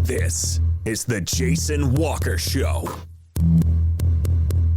This is the Jason Walker Show.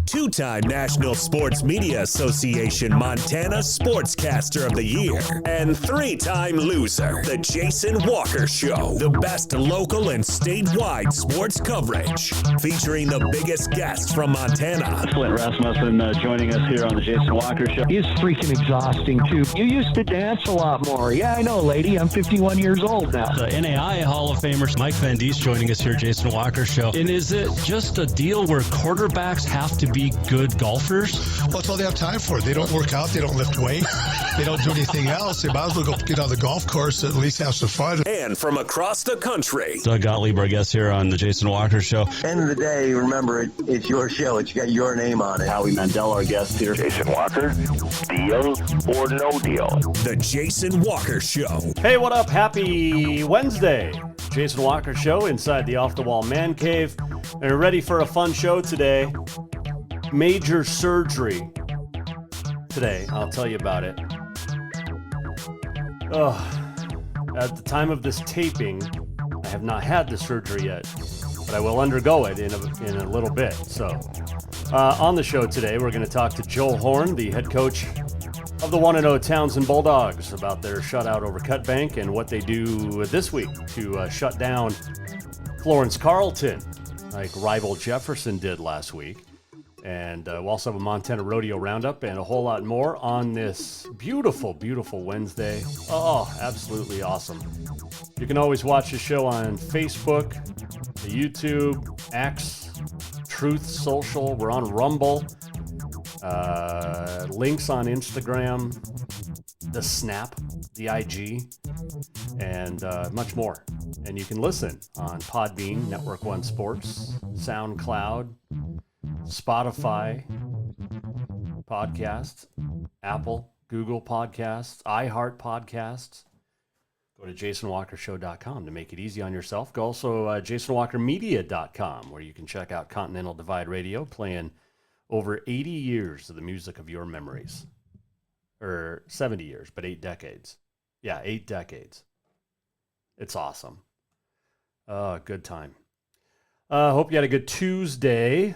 Two-time National Sports Media Association Montana Sportscaster of the Year and three-time loser, the Jason Walker Show. The best local and statewide sports coverage, featuring the biggest guests from Montana. Flint Rasmussen joining us here on the Jason Walker Show. He's freaking exhausting, too. You used to dance a lot more. Yeah, I know, lady. I'm 51 years old now. The NAI Hall of Famer Mike Van Diest joining us here, Jason Walker Show. And is it just a deal where quarterbacks have to be good golfers? Well, that's all they have time for. They don't work out. They don't lift weights. They don't do anything else. They might as well go get on the golf course and at least have some fun. And from across the country, Doug Gottlieb, our guest here on the Jason Walker Show. End of the day, remember, it's your show. It's got your name on it. Howie Mandel, our guest here. Jason Walker, deal or no deal? the Jason Walker Show. Hey, what up? Happy Wednesday. Jason Walker Show inside the Off the Wall Mancave. And we're ready for a fun show today. Major surgery today. I'll tell you about it. At the time of this taping, I have not had the surgery yet, but I will undergo it in a little bit. So, on the show today, we're going to talk to Joe Horne, the head coach of the 1-0 Townsend Bulldogs, about their shutout over Cutbank and what they do this week to shut down Florence Carlton, like rival Jefferson did last week. And we'll also have a Montana Rodeo Roundup and a whole lot more on this beautiful, beautiful Wednesday. Oh, absolutely awesome. You can always watch the show on Facebook, YouTube, X, Truth Social. We're on Rumble. Links on Instagram, the Snap, the IG, and much more. And you can listen on Podbean, Network One Sports, SoundCloud, Spotify podcasts, Apple, Google Podcasts, iHeart Podcasts. Go to jasonwalkershow.com to make it easy on yourself. Go also jasonwalkermedia.com, where you can check out Continental Divide Radio, playing over 80 years of the music of your memories. Or 70 years, but 8 decades. Yeah, 8 decades. It's awesome. Good time. Hope you had a good Tuesday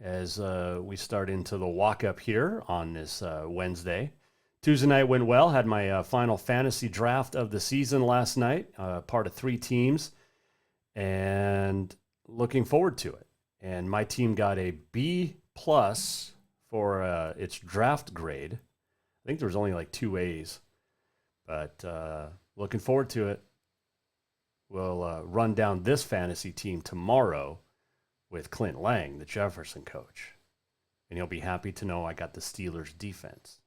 as we start into the walk-up here on this Wednesday. Tuesday night went well. Had my final fantasy draft of the season last night, part of 3 teams, and looking forward to it. And my team got a B+ for its draft grade. I think there was only like 2 A's, but looking forward to it. We'll run down this fantasy team tomorrow with Clint Lang, the Jefferson coach. And he'll be happy to know I got the Steelers defense.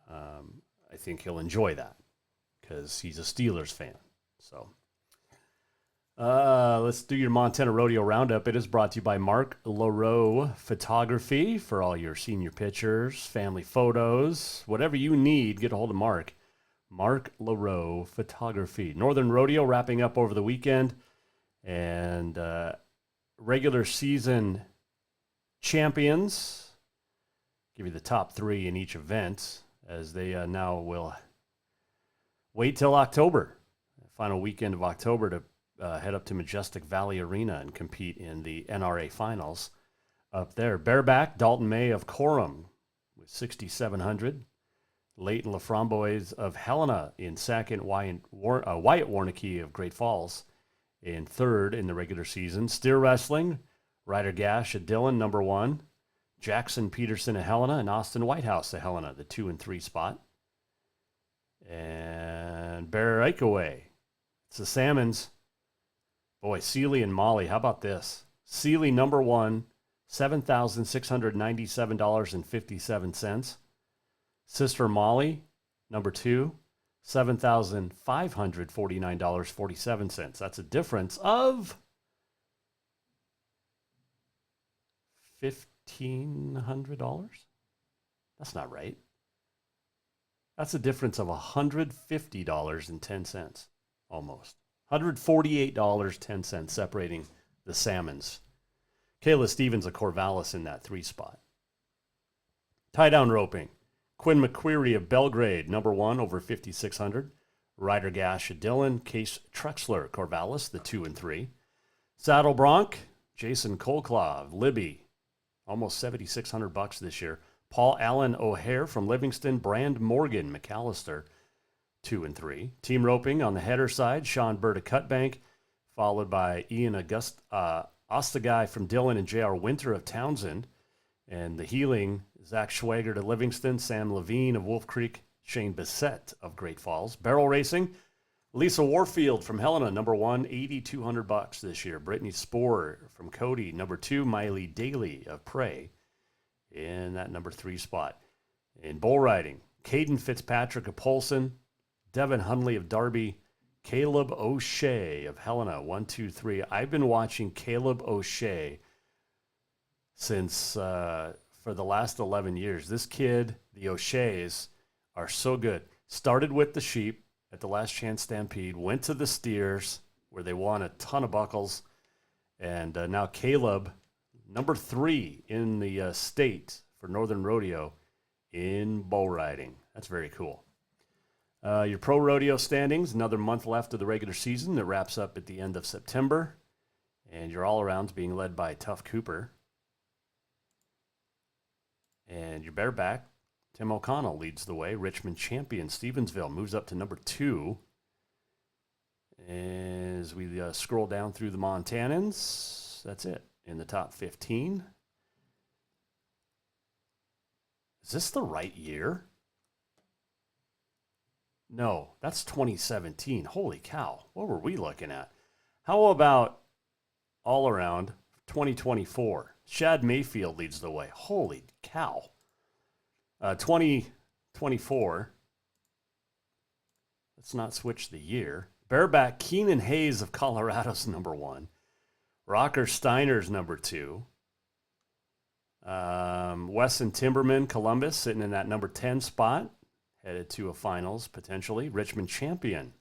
I think he'll enjoy that because he's a Steelers fan. So let's do your Montana Rodeo Roundup. It is brought to you by Mark LaRoe Photography for all your senior pictures, family photos, whatever you need, get a hold of Mark. Mark LaRoe Photography. Northern Rodeo wrapping up over the weekend. And regular season champions, give you the top 3 in each event, as they now will wait till October, final weekend of October, to head up to Majestic Valley Arena and compete in the NRA finals up there. Bareback, Dalton May of Coram with 6,700. Leighton LaFramboise of Helena in second. Wyatt Warnicki of Great Falls in third in the regular season. Steer wrestling, Ryder Gash at Dillon, number 1. Jackson Peterson of Helena and Austin Whitehouse of Helena, the 2 and 3 spot. And Breakaway, it's the Salmons. Boy, Seeley and Molly, how about this? Seeley, number 1, $7,697.57. Sister Molly, number 2, $7,549.47. That's a difference of $1,500? That's not right. That's a difference of $150.10, almost. $148.10 separating the Salmons. Kayla Stevens of Corvallis in that 3 spot. Tie-down roping. Quinn McQuarrie of Belgrade, number 1, over 5,600. Ryder Gash at Dillon. Case Trexler, Corvallis, the 2 and 3. Saddle Bronc, Jason Kolklov, Libby, almost $7,600 this year. Paul Allen O'Hare from Livingston. Brand Morgan, McAllister, 2 and 3. Team roping on the header side, Sean Bird of Cutbank, followed by Ian Ostagai from Dillon and J.R. Winter of Townsend. And the healing, Zach Schwager to Livingston, Sam Levine of Wolf Creek, Shane Bissett of Great Falls. Barrel racing, Lisa Warfield from Helena, number 1, $8,200 this year. Brittany Spohr from Cody, number 2. Miley Daly of Prey in that number 3 spot. In bull riding, Caden Fitzpatrick of Polson, Devin Hunley of Derby, Caleb O'Shea of Helena, 1, 2, 3. I've been watching Caleb O'Shea since for the last 11 years. This kid, the O'Sheas, are so good. Started with the sheep at the Last Chance Stampede, went to the steers where they won a ton of buckles, and now Caleb, number 3 in the state for Northern Rodeo in bull riding. That's very cool. Your pro rodeo standings, another month left of the regular season that wraps up at the end of September. And your all-arounds being led by Tough Cooper. And your bareback, Tim O'Connell, leads the way. Richmond champion Stevensville moves up to number 2. As we scroll down through the Montanans, that's it in the top 15. Is this the right year? No, that's 2017. Holy cow. What were we looking at? How about all around 2024? Shad Mayfield leads the way. Holy cow. 2024. Let's not switch the year. Bareback Keenan Hayes of Colorado's number 1. Rocker Steiner's number 2. Wesson Timberman, Columbus, sitting in that number 10 spot. Headed to a finals, potentially. Richmond champion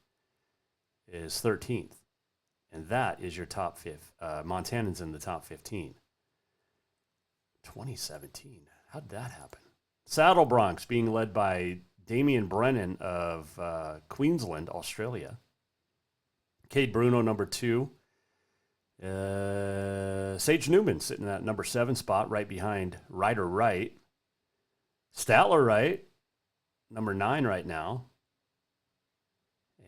is 13th. And that is your top 5. Montanans in the top 15. 2017. How did that happen? Saddle Broncs being led by Damian Brennan of Queensland, Australia. Cade Bruno, number 2. Sage Newman sitting in that number 7 spot right behind Ryder Wright. Statler Wright, number 9 right now.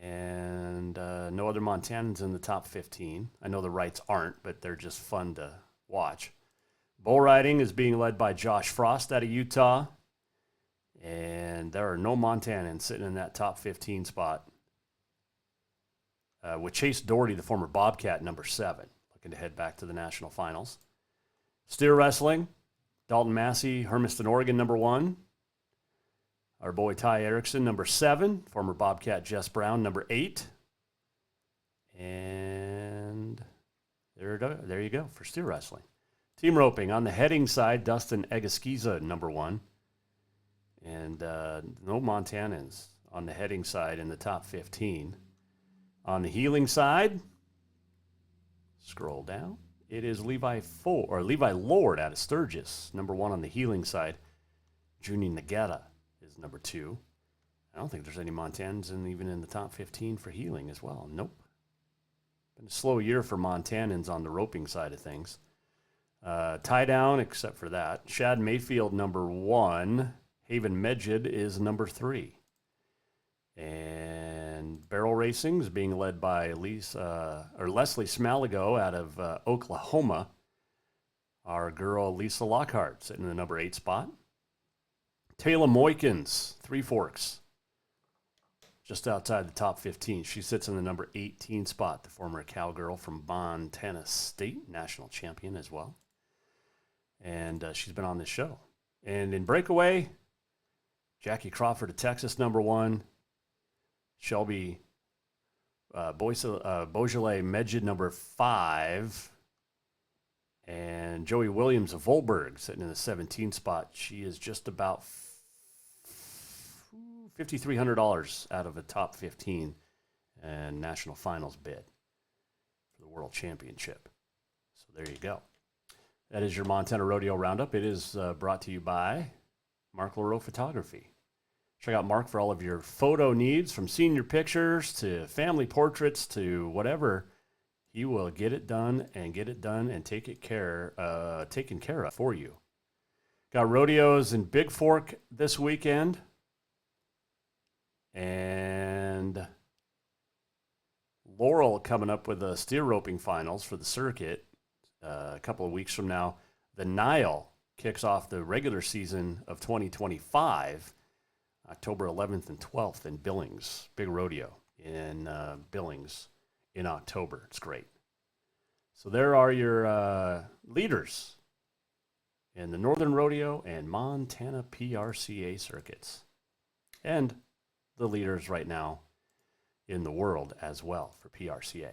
And no other Montanans in the top 15. I know the Wrights aren't, but they're just fun to watch. Bull riding is being led by Josh Frost out of Utah. And there are no Montanans sitting in that top 15 spot. With Chase Doherty, the former Bobcat, number 7, looking to head back to the national finals. Steer wrestling, Dalton Massey, Hermiston, Oregon, number 1. Our boy Ty Erickson, number 7. Former Bobcat Jess Brown, number 8. And there you go for steer wrestling. Team roping on the heading side, Dustin Egaskiza, number 1. And no Montanans on the heading side in the top 15. On the heeling side, scroll down. It is Levi Lord out of Sturgis, number 1 on the heeling side. Junie Nagata is number 2. I don't think there's any Montanans even in the top 15 for heeling as well. Nope. Been a slow year for Montanans on the roping side of things. Tie down, except for that. Shad Mayfield, number 1. Haven Medjid is number 3. And barrel racing is being led by Leslie Smaligo out of Oklahoma. Our girl Lisa Lockhart sitting in the number 8 spot. Taylor Moykins, Three Forks, just outside the top 15. She sits in the number 18 spot, the former cowgirl from Montana State, national champion as well. And she's been on this show. And in breakaway, Jackie Crawford of Texas, number 1. Shelby Beaujolais Medjid, number 5. And Joey Williams of Volberg sitting in the 17 spot. She is just about $5,300 out of a top 15 and national finals bid for the World Championship. So there you go. That is your Montana Rodeo Roundup. It is brought to you by Mark Leroux Photography. Check out Mark for all of your photo needs, from senior pictures to family portraits to whatever. He will get it done and taken care of for you. Got rodeos in Big Fork this weekend. And Laurel coming up with the steer roping finals for the circuit a couple of weeks from now. The Nile kicks off the regular season of 2025, October 11th and 12th in Billings. Big rodeo in Billings in October. It's great. So there are your leaders in the Northern Rodeo and Montana PRCA circuits. And the leaders right now in the world as well for PRCA.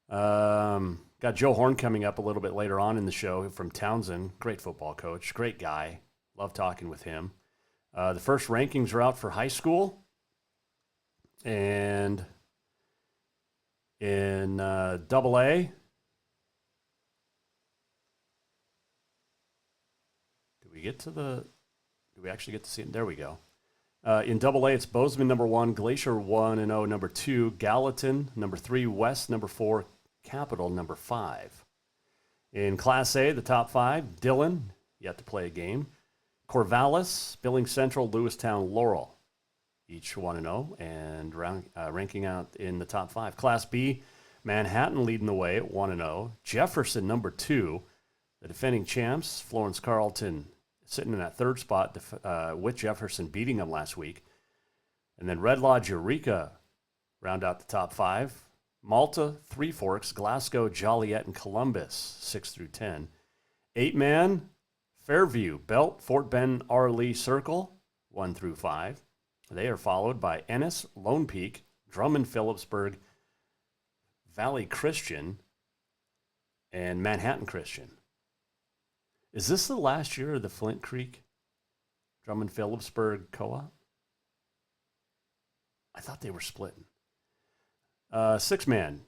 Got Joe Horne coming up a little bit later on in the show from Townsend. Great football coach, great guy. Love talking with him. The first rankings are out for high school. And in Double A, do we actually get to see it? There we go. In Double A, it's Bozeman number 1, Glacier 1-0 number 2, Gallatin number 3, West number 4, Capital number 5. In Class A, the top 5, Dillon, yet to play a game, Corvallis, Billings Central, Lewistown, Laurel, each 1-0 and ranking out in the top 5. Class B, Manhattan leading the way at 1-0, Jefferson number 2, the defending champs, Florence Carlton sitting in that third spot with Jefferson beating them last week. And then Red Lodge, Eureka round out the top 5. Malta, Three Forks, Glasgow, Joliet, and Columbus, 6 through 10. 8-man, Fairview, Belt, Fort Bend, Arlee, Circle, 1 through 5. They are followed by Ennis, Lone Peak, Drummond, Phillipsburg, Valley Christian, and Manhattan Christian. Is this the last year of the Flint Creek Drummond Phillipsburg co-op? I thought they were splitting. 6-man,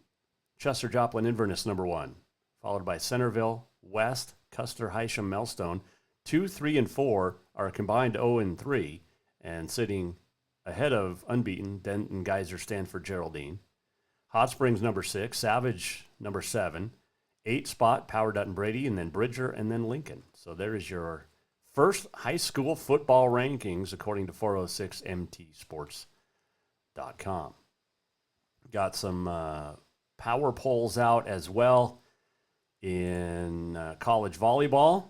Chester Joplin Inverness number 1, followed by Centerville, West, Custer, Hysham, Melstone. 2, 3, and 4 are a combined 0-3 and sitting ahead of unbeaten Denton, Geyser, Stanford, Geraldine. Hot Springs number 6, Savage number 7, 8 spot, Power Dutton Brady, and then Bridger, and then Lincoln. So there is your first high school football rankings according to 406mtsports.com. Got some power polls out as well in college volleyball.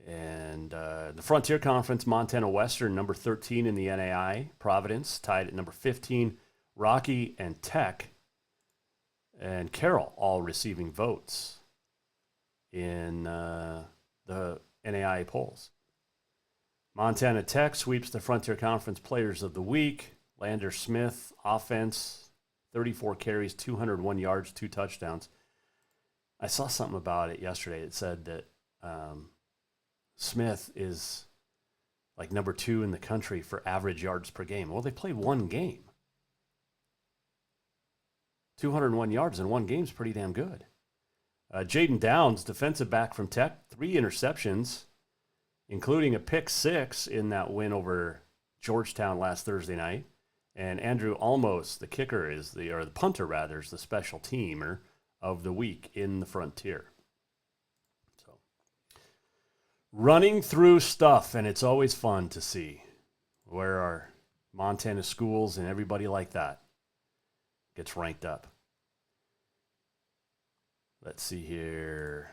And the Frontier Conference, Montana Western, number 13 in the NAI. Providence tied at number 15. Rocky and Tech and Carroll all receiving votes in the NAI polls. Montana Tech sweeps the Frontier Conference Players of the Week. Lander Smith, offense, 34 carries, 201 yards, 2 touchdowns. I saw something about it yesterday. It said that Smith is like number 2 in the country for average yards per game. Well, they played one game. 201 yards in one game is pretty damn good. Jaden Downs, defensive back from Tech, 3 interceptions, including a pick 6 in that win over Georgetown last Thursday night. And Andrew Almos, the kicker, the punter rather, is the special teamer of the week in the Frontier. So, running through stuff, and it's always fun to see where our Montana schools and everybody like that gets ranked up. Let's see here.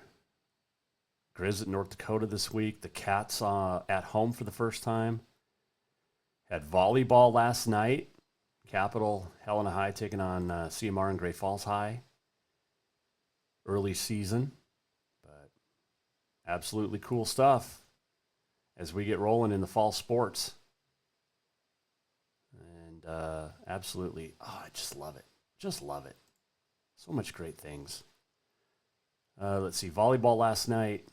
Grizz at North Dakota this week. The Cats at home for the first time. Had volleyball last night. Capital, Helena High taking on CMR and Great Falls High. Early season, but absolutely cool stuff as we get rolling in the fall sports. And absolutely, I just love it. Just love it. So much great things. Let's see, volleyball last night.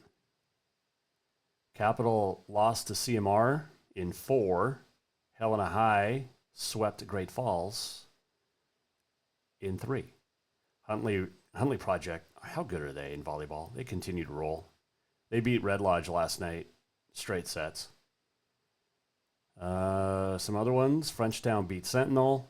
Capital lost to CMR in 4. Helena High swept Great Falls in 3. Huntley Project, how good are they in volleyball? They continue to roll. They beat Red Lodge last night, straight sets. Some other ones. Frenchtown beat Sentinel.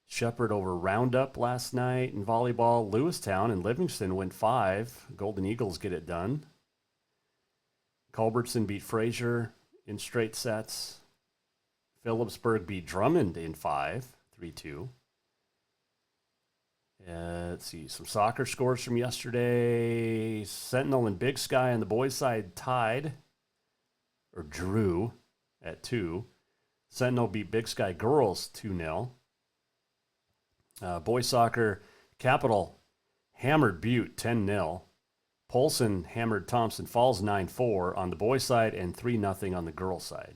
Shepherd over Roundup last night in volleyball. Lewistown and Livingston went 5. Golden Eagles get it done. Culbertson beat Fraser in straight sets. Phillipsburg beat Drummond in 5, 3-2. Let's see, some soccer scores from yesterday. Sentinel and Big Sky on the boys' side tied, or drew at 2. Sentinel beat Big Sky girls 2-0. Boys soccer, Capital hammered Butte 10-0. Polson hammered Thompson Falls 9-4 on the boys' side and 3-0 on the girls' side.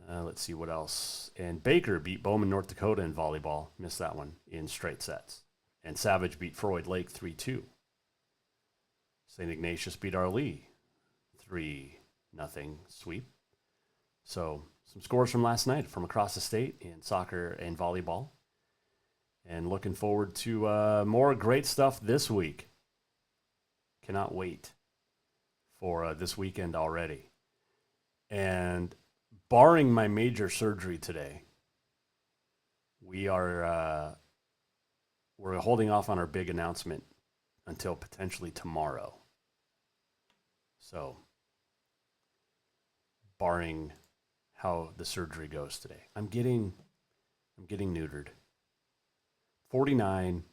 Let's see what else. And Baker beat Bowman, North Dakota in volleyball. Missed that one in straight sets. And Savage beat Freud Lake 3-2. St. Ignatius beat Arlee 3-0 sweep. So some scores from last night from across the state in soccer and volleyball. And looking forward to more great stuff this week. Cannot wait for this weekend already. And barring my major surgery today, we're holding off on our big announcement until potentially tomorrow. So, barring how the surgery goes today, I'm getting neutered. 49.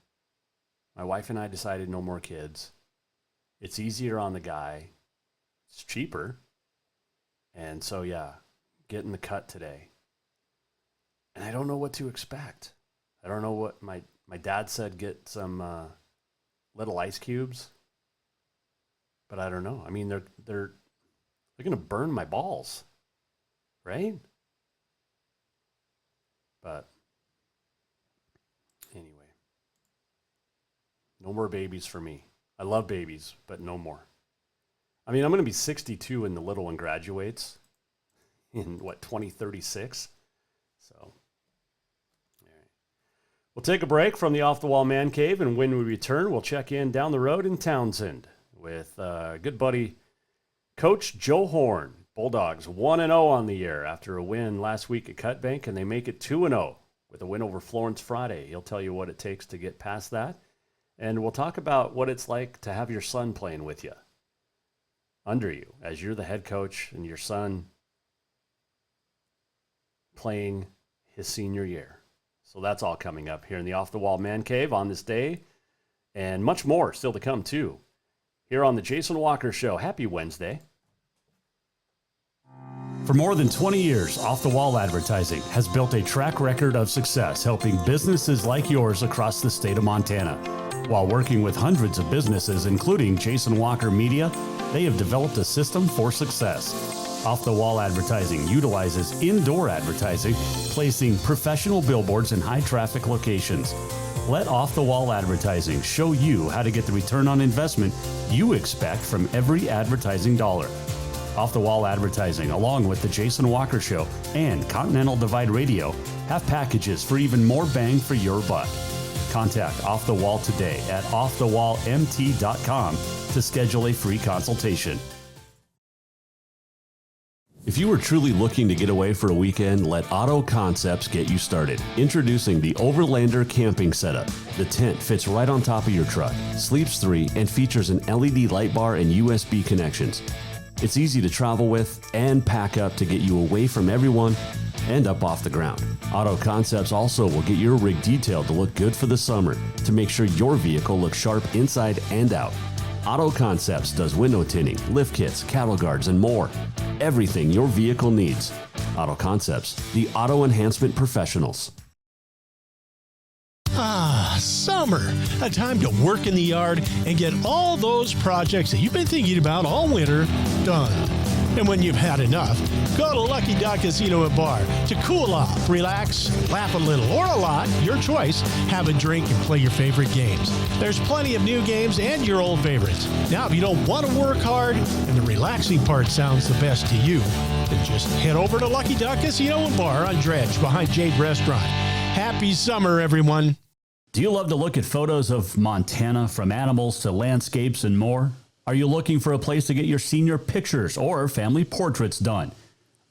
My wife and I decided no more kids. It's easier on the guy. It's cheaper. And so, yeah, getting the cut today. And I don't know what to expect. I don't know what my dad said, get some little ice cubes. But I don't know. I mean, they're going to burn my balls, right? But anyway, no more babies for me. I love babies, but no more. I mean, I'm going to be 62 when the little one graduates in, 2036? So, all right. We'll take a break from the Off the Wall Mancave, and when we return, we'll check in down the road in Townsend with good buddy Coach Joe Horne. Bulldogs 1-0 on the year after a win last week at Cutbank, and they make it 2-0 with a win over Florence Friday. He'll tell you what it takes to get past that. And we'll talk about what it's like to have your son playing with you, under you, as you're the head coach and your son playing his senior year. So that's all coming up here in the Off the Wall Man Cave on this day, and much more still to come too, here on the Jason Walker Show. Happy Wednesday. For more than 20 years, Off the Wall Advertising has built a track record of success helping businesses like yours across the state of Montana. While working with hundreds of businesses, including Jason Walker Media, they have developed a system for success. Off the Wall Advertising utilizes indoor advertising, placing professional billboards in high traffic locations. Let Off the Wall Advertising show you how to get the return on investment you expect from every advertising dollar. Off the Wall Advertising, along with the Jason Walker Show and Continental Divide Radio, have packages for even more bang for your buck. Contact Off the Wall today at offthewallmt.com to schedule a free consultation. If you are truly looking to get away for a weekend, let Auto Concepts get you started. Introducing the Overlander camping setup. The tent fits right on top of your truck, sleeps 3, and features an LED light bar and USB connections. It's easy to travel with and pack up to get you away from everyone and up off the ground. Auto Concepts also will get your rig detailed to look good for the summer to make sure your vehicle looks sharp inside and out. Auto Concepts does window tinting, lift kits, cattle guards, and more. Everything your vehicle needs. Auto Concepts, the auto enhancement professionals. Summer. A time to work in the yard and get all those projects that you've been thinking about all winter done. And when you've had enough, go to Lucky Duck Casino and Bar to cool off, relax, laugh a little or a lot, your choice, have a drink and play your favorite games. There's plenty of new games and your old favorites. Now, if you don't want to work hard and the relaxing part sounds the best to you, then just head over to Lucky Duck Casino and Bar on Dredge behind Jade Restaurant. Happy summer, everyone. Do you love to look at photos of Montana, from animals to landscapes and more? Are you looking for a place to get your senior pictures or family portraits done?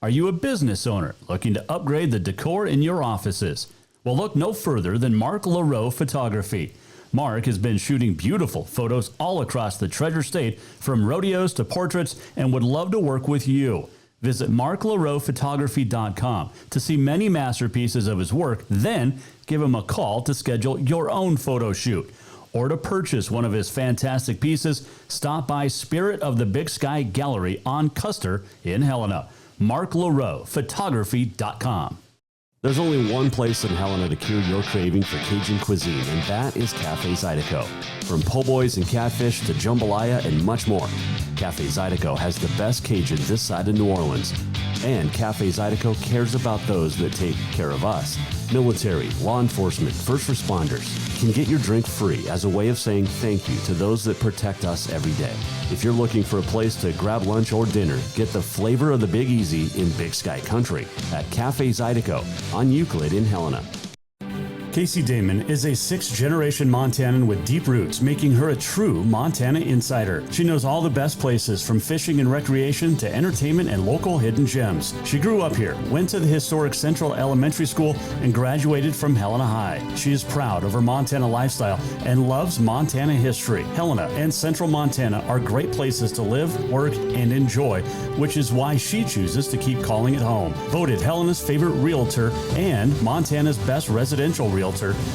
Are you a business owner looking to upgrade the decor in your offices? Well, look no further than Mark LaRoe Photography. Mark has been shooting beautiful photos all across the Treasure State, from rodeos to portraits, and would love to work with you. Visit marklaroephotography.com to see many masterpieces of his work, then give him a call to schedule your own photo shoot. Or to purchase one of his fantastic pieces, stop by Spirit of the Big Sky Gallery on Custer in Helena. marklaroephotography.com. There's only one place in Helena to cure your craving for Cajun cuisine, and that is Cafe Zydeco. From po' boys and catfish to jambalaya and much more, Cafe Zydeco has the best Cajun this side of New Orleans. And Cafe Zydeco cares about those that take care of us. Military, law enforcement, first responders can get your drink free as a way of saying thank you to those that protect us every day. If you're looking for a place to grab lunch or dinner, get the flavor of the Big Easy in Big Sky Country at Cafe Zydeco on Euclid in Helena. Casey Damon is a sixth-generation Montanan with deep roots, making her a true Montana insider. She knows all the best places, from fishing and recreation to entertainment and local hidden gems. She grew up here, went to the historic Central Elementary School, and graduated from Helena High. She is proud of her Montana lifestyle and loves Montana history. Helena and Central Montana are great places to live, work, and enjoy, which is why she chooses to keep calling it home. Voted Helena's favorite realtor and Montana's best residential realtor,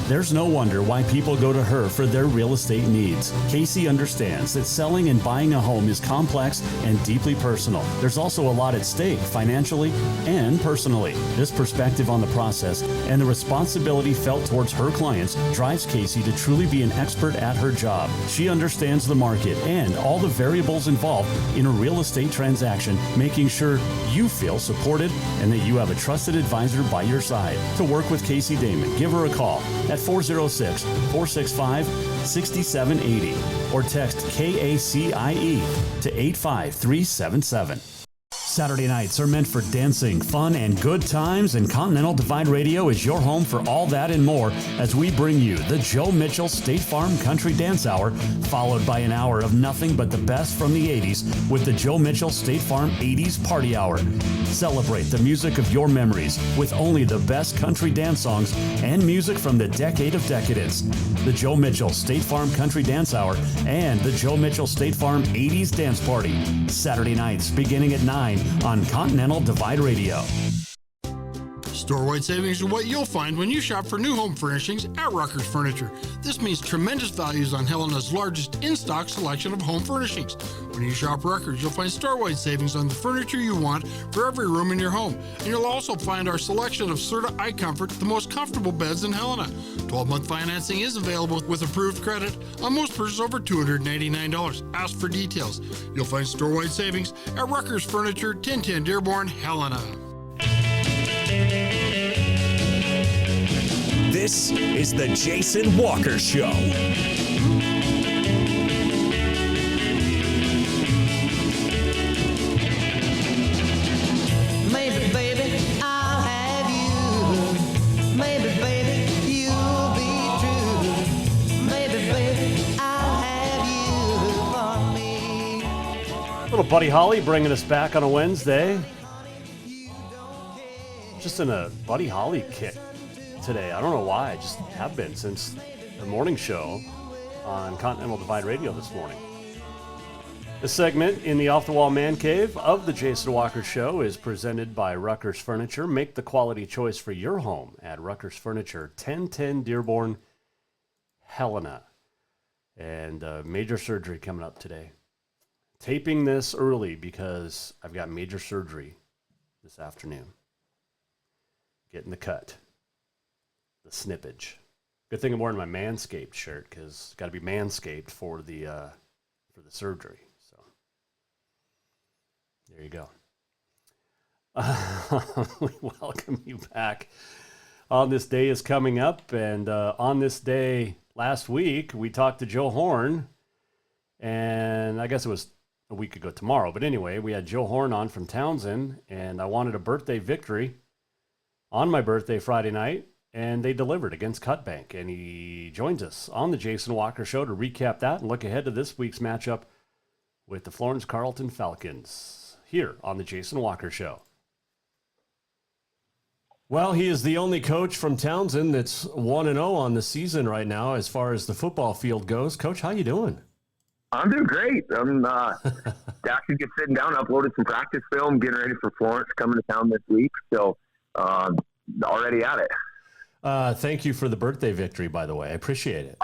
there's no wonder why people go to her for their real estate needs. Casey understands that selling and buying a home is complex and deeply personal. There's also a lot at stake financially and personally. This perspective on the process and the responsibility felt towards her clients drives Casey to truly be an expert at her job. She understands the market and all the variables involved in a real estate transaction, making sure you feel supported and that you have a trusted advisor by your side. To work with Casey Damon, give her a call at 406-465-6780 or text KACIE to 85377. Saturday nights are meant for dancing, fun, and good times, and Continental Divide Radio is your home for all that and more as we bring you the Joe Mitchell State Farm Country Dance Hour, followed by an hour of nothing but the best from the 80s with the Joe Mitchell State Farm 80s Party Hour. Celebrate the music of your memories with only the best country dance songs and music from the decade of decadence. The Joe Mitchell State Farm Country Dance Hour and the Joe Mitchell State Farm 80s Dance Party, Saturday nights beginning at 9 on Continental Divide Radio. Store-wide savings are what you'll find when you shop for new home furnishings at Rucker's Furniture. This means tremendous values on Helena's largest in-stock selection of home furnishings. When you shop Rucker's, you'll find store-wide savings on the furniture you want for every room in your home. And you'll also find our selection of Serta iComfort, the most comfortable beds in Helena. 12-month financing is available with approved credit on most purchases over $299. Ask for details. You'll find store-wide savings at Rucker's Furniture, 1010 Dearborn, Helena. This is the Jason Walker Show. Maybe, baby, I'll have you. Maybe, baby, you'll be true. Maybe, baby, I'll have you for me. Little Buddy Holly bringing us back on a Wednesday. Just in a Buddy Holly kick today. I don't know why. I just have been since the morning show on Continental Divide Radio this morning. This segment in the Off the Wall Mancave of the Jason Walker Show is presented by Rucker's Furniture. Make the quality choice for your home at Rucker's Furniture, 1010 Dearborn, Helena. And major surgery coming up today. Taping this early because I've got major surgery this afternoon. Getting the cut. The snippage. Good thing I'm wearing my Manscaped shirt because it's got to be Manscaped for the surgery. So there you go. We welcome you back. On This Day is coming up, and on this day last week we talked to Joe Horne, and I guess it was a week ago tomorrow. But anyway, we had Joe Horne on from Townsend, and I wanted a birthday victory on my birthday Friday night. And they delivered against Cutbank. And he joins us on the Jason Walker Show to recap that and look ahead to this week's matchup with the Florence Carlton Falcons here on the Jason Walker Show. Well, he is the only coach from Townsend that's 1-0 on the season right now as far as the football field goes. Coach, how you doing? I'm doing great. I'm actually just sitting down, uploaded some practice film, getting ready for Florence coming to town this week. So already at it. Thank you for the birthday victory, by the way. I appreciate it.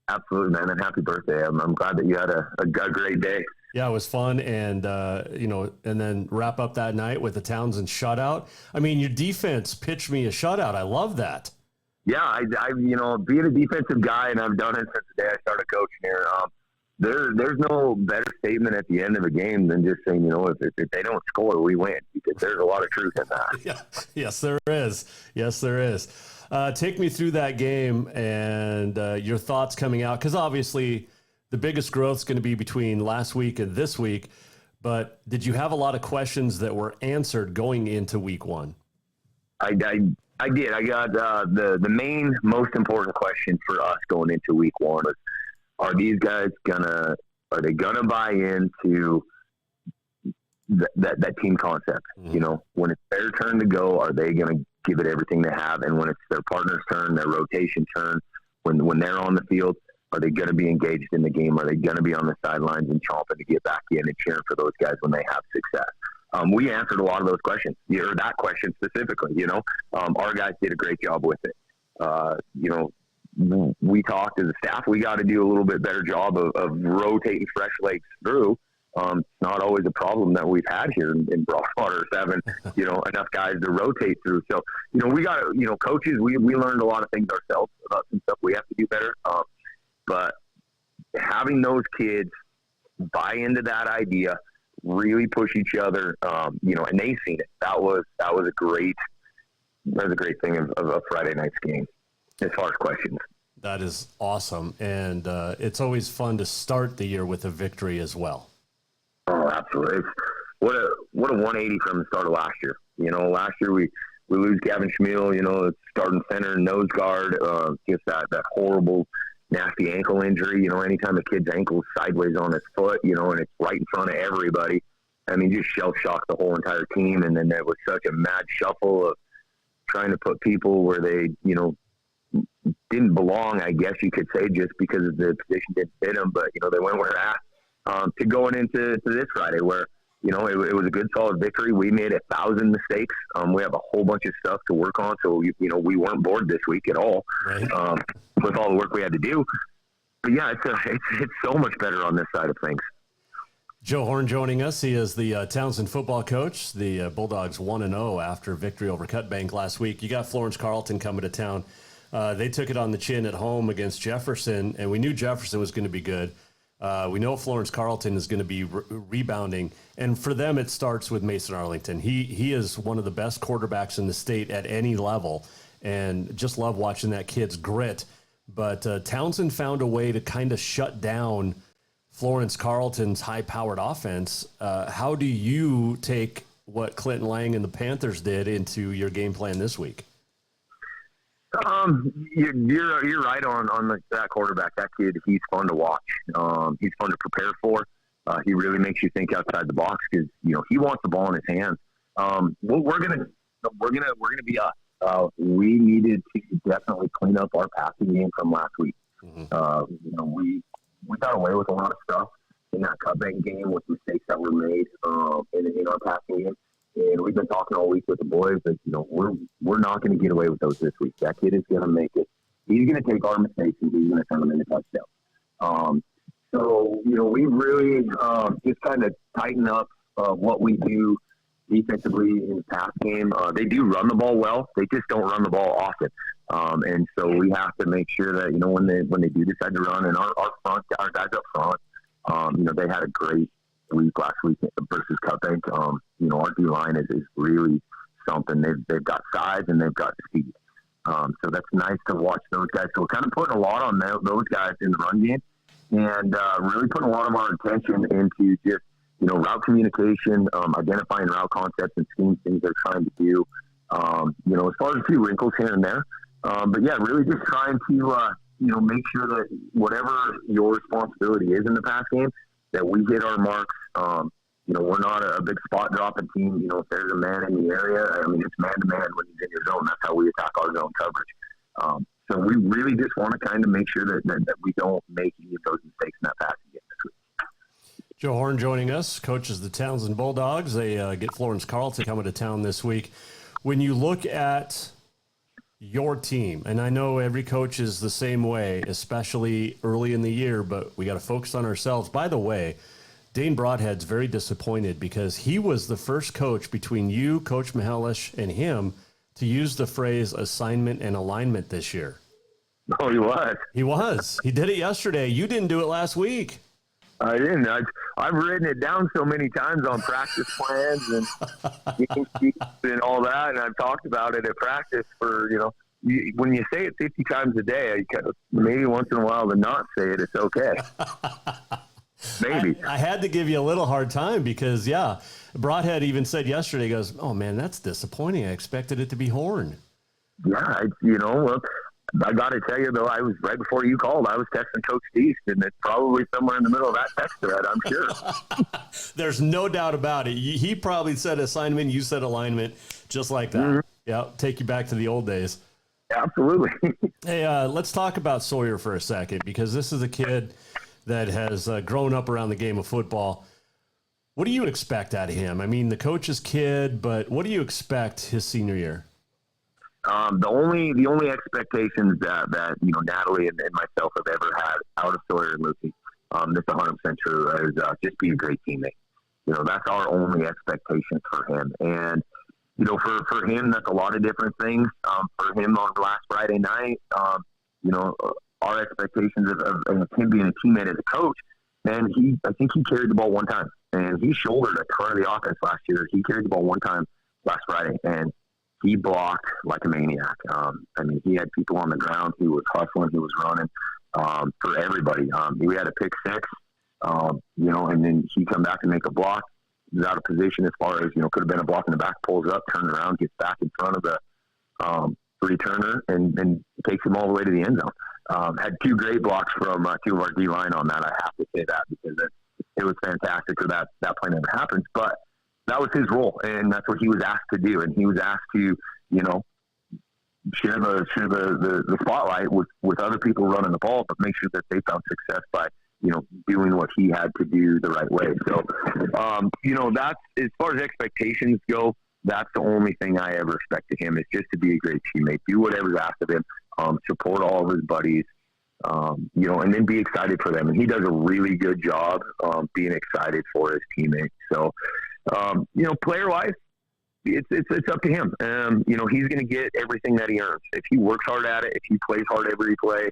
Absolutely, man. And happy birthday. I'm glad that you had a great day. Yeah, it was fun. And, and then wrap up that night with the Townsend shutout. I mean, your defense pitched me a shutout. I love that. Yeah, I being a defensive guy, and I've done it since the day I started coaching here. There's no better statement at the end of a game than just saying, if they don't score, we win, because there's a lot of truth in that. Yeah. Yes, there is. Yes, there is. Take me through that game and your thoughts coming out, because obviously the biggest growth is going to be between last week and this week. But did you have a lot of questions that were answered going into week one? I did. I got the main, most important question for us going into week one was, are these guys gonna buy into that team concept? Mm-hmm. When it's their turn to go, are they gonna give it everything they have? And when it's their partner's turn, their rotation turn, when they're on the field, are they gonna be engaged in the game? Are they gonna be on the sidelines and chomping to get back in and cheering for those guys when they have success? We answered a lot of those questions, or that question specifically. Our guys did a great job with it. We talked as a staff, we got to do a little bit better job of rotating fresh legs through. It's not always a problem that we've had here in Broadwater 7, enough guys to rotate through. So, we got to, coaches, we learned a lot of things ourselves about some stuff we have to do better. But having those kids buy into that idea, really push each other, and they've seen it. That was a great thing of a Friday night's game. As far as questions. That is awesome. And it's always fun to start the year with a victory as well. Oh, absolutely. What a 180 from the start of last year. Last year we lose Gavin Schmiel, starting center, nose guard, just that horrible, nasty ankle injury. Anytime a kid's ankle's sideways on his foot, and it's right in front of everybody. I mean, just shell-shocked the whole entire team. And then there was such a mad shuffle of trying to put people where they, didn't belong, I guess you could say, just because the position didn't fit them, but they went where they're at. To going into this Friday, where it was a good solid victory. We made 1,000 mistakes. We have a whole bunch of stuff to work on, so we weren't bored this week at all, right. With all the work we had to do. But yeah, it's so much better on this side of things. Joe Horne joining us. He is the Townsend football coach. The Bulldogs 1-0 after victory over Cutbank last week. You got Florence Carlton coming to town. They took it on the chin at home against Jefferson, and we knew Jefferson was going to be good. We know Florence Carlton is going to be rebounding, and for them it starts with Mason Arlington. He is one of the best quarterbacks in the state at any level, and just love watching that kid's grit. But Townsend found a way to kind of shut down Florence Carlton's high-powered offense. How do you take what Clinton Lang and the Panthers did into your game plan this week? You're right on that quarterback. That kid, he's fun to watch. He's fun to prepare for. He really makes you think outside the box because he wants the ball in his hands. We're gonna be us. We needed to definitely clean up our passing game from last week. Mm-hmm. We got away with a lot of stuff in that Cutbank game with mistakes that were made in our passing game. And we've been talking all week with the boys that, we're not going to get away with those this week. That kid is going to make it. He's going to take our mistakes and he's going to turn them into touchdowns. So, we really just kind of tighten up what we do defensively in the pass game. They do run the ball well. They just don't run the ball often. And so we have to make sure that, when they do decide to run, and our guys up front, they had a great week last week versus Cutbank. Our D-line is really something. They've got size and they've got speed. So that's nice to watch those guys. So we're kind of putting a lot on those guys in the run game and really putting a lot of our attention into just, route communication, identifying route concepts and schemes, things they're trying to do. As far as a few wrinkles here and there. But yeah, really just trying to, make sure that whatever your responsibility is in the pass game, that we hit our marks. We're not a big spot dropping team. If there's a man in the area, I mean, it's man to man when he's in your zone. That's how we attack our zone coverage. So we really just want to kind of make sure that we don't make any of those mistakes in that passing game this week. Joe Horne joining us, coaches the Townsend Bulldogs. They get Florence Carlton coming to town this week. When you look at your team, and I know every coach is the same way, especially early in the year, but we got to focus on ourselves. By the way, Dane Broadhead's very disappointed because he was the first coach between you, Coach Mihelish, and him to use the phrase assignment and alignment this year. Oh, he was? He was. He did it yesterday. You didn't do it last week. I didn't. I've written it down so many times on practice plans and game sheets and all that, and I've talked about it at practice for, when you say it 50 times a day, maybe once in a while to not say it, it's okay. Maybe. I had to give you a little hard time because, Broadhead even said yesterday, he goes, oh, man, that's disappointing. I expected it to be Horne. Yeah, I got to tell you, though, I was right before you called, I was texting Coach East, and it's probably somewhere in the middle of that text thread, I'm sure. There's no doubt about it. He probably said assignment, you said alignment, just like that. Mm-hmm. Yeah, take you back to the old days. Absolutely. Hey, let's talk about Sawyer for a second, because this is a kid that has grown up around the game of football. What do you expect out of him? I mean, the coach's kid, but what do you expect his senior year? The only expectations that Natalie and myself have ever had out of Sawyer and Lucy, that's 100% true, is just be a great teammate. That's our only expectations for him. And, for him, that's a lot of different things. For him on last Friday night, our expectations of him being a teammate as a coach, and I think he carried the ball one time, and he shouldered a ton of the offense last year. He carried the ball one time last Friday, and he blocked like a maniac. He had people on the ground. He was hustling. He was running for everybody. We had a pick six, and then he come back and make a block. He was out of position as far as, could have been a block in the back, pulls up, turns around, gets back in front of the returner, and takes him all the way to the end zone. Had two great blocks from two of our D-line on that. I have to say that because it was fantastic that play never happens. But that was his role, and that's what he was asked to do. And he was asked to, share the spotlight with other people running the ball, but make sure that they found success by, doing what he had to do the right way. So, that's, as far as expectations go, that's the only thing I ever expect of him is just to be a great teammate, do whatever's asked of him, support all of his buddies, and then be excited for them. And he does a really good job being excited for his teammates. So, player-wise, it's up to him. He's going to get everything that he earns. If he works hard at it, if he plays hard every play,